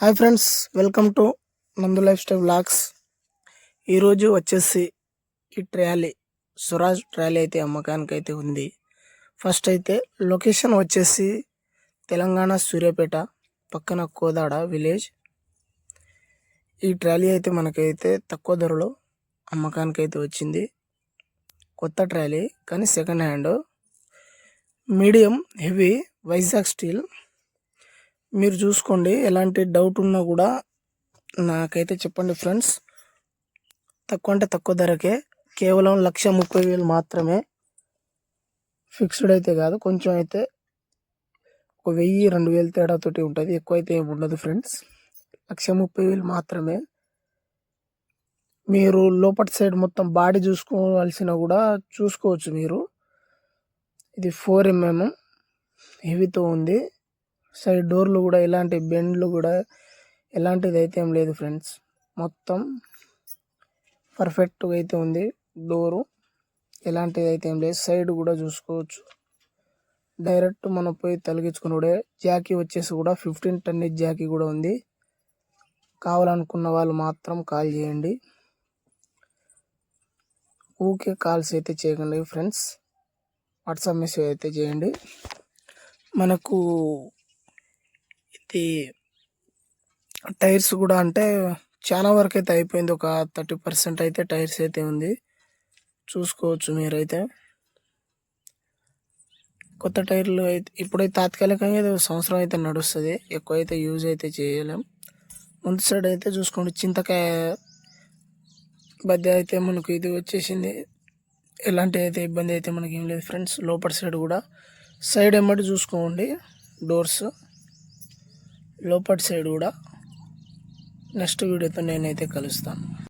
Hi friends, welcome to నందు life style vlogs. ఈరోజు వచ్చేసి ఈ ట్రాలీ స్వరాజ్ ట్రాలీ అయితే అమ్మకానికి అయితే ఉంది. ఫస్ట్ అయితే లొకేషన్ వచ్చేసి తెలంగాణ సూర్యాపేట పక్కన కోదాడ విలేజ్. ఈ ట్రాలీ అయితే మనకైతే తక్కువ ధరలో అమ్మకానికి అయితే వచ్చింది. కొత్త ట్రాలీ కానీ second hand, medium heavy Vizag steel. మీరు చూసుకోండి, ఎలాంటి డౌట్ ఉన్నా కూడా నాకైతే చెప్పండి ఫ్రెండ్స్. తక్కువ అంటే తక్కువ ధరకే, కేవలం 1,30,000 మాత్రమే. ఫిక్స్డ్ అయితే కాదు, కొంచెం అయితే ఒక 1,000-2,000 తేడాతోటి ఉంటుంది, ఎక్కువ అయితే ఏమి ఉండదు ఫ్రెండ్స్. 1,30,000 మాత్రమే. మీరు లోపటి సైడ్ మొత్తం బాడీ చూసుకోవాల్సిన కూడా చూసుకోవచ్చు మీరు. ఇది 4mm హెవీతో ఉంది. సైడ్ డోర్లు కూడా ఎలాంటి బెండ్లు కూడా ఎలాంటిది అయితే ఏం లేదు ఫ్రెండ్స్. మొత్తం పర్ఫెక్ట్గా అయితే ఉంది. డోరు ఎలాంటిది అయితే ఏం లేదు. సైడ్ కూడా చూసుకోవచ్చు, డైరెక్ట్ మనం పోయి తొలగించుకున్నాడే. జాకీ వచ్చేసి కూడా 15 టన్నేజ్ జాకీ కూడా ఉంది. కావాలనుకున్న వాళ్ళు మాత్రం కాల్ చేయండి. ఊకే కాల్స్ అయితే చేయకండి ఫ్రెండ్స్, వాట్సాప్ మెసేజ్ అయితే చేయండి. మనకు ఇది టైర్స్ కూడా అంటే చాలా వరకు అయితే అయిపోయింది. ఒక 30% అయితే టైర్స్ అయితే ఉంది, చూసుకోవచ్చు మీరైతే. కొత్త టైర్లు అయితే ఇప్పుడైతే తాత్కాలికంగా ఏదో సంవత్సరం అయితే నడుస్తుంది, ఎక్కువ అయితే యూజ్ అయితే చేయలేం. ముందు సైడ్ అయితే చూసుకోండి, చింతకాయ బద్దె అయితే మనకు ఇది వచ్చేసింది. ఎలాంటి అయితే ఇబ్బంది అయితే మనకి ఏం లేదు ఫ్రెండ్స్. లోపల సైడ్ కూడా సైడ్ ఎమ్మటి చూసుకోండి డోర్స్, లోపటి సైడ్ కూడా. నెక్స్ట్ వీడియోతో నేనైతే కలుస్తాను.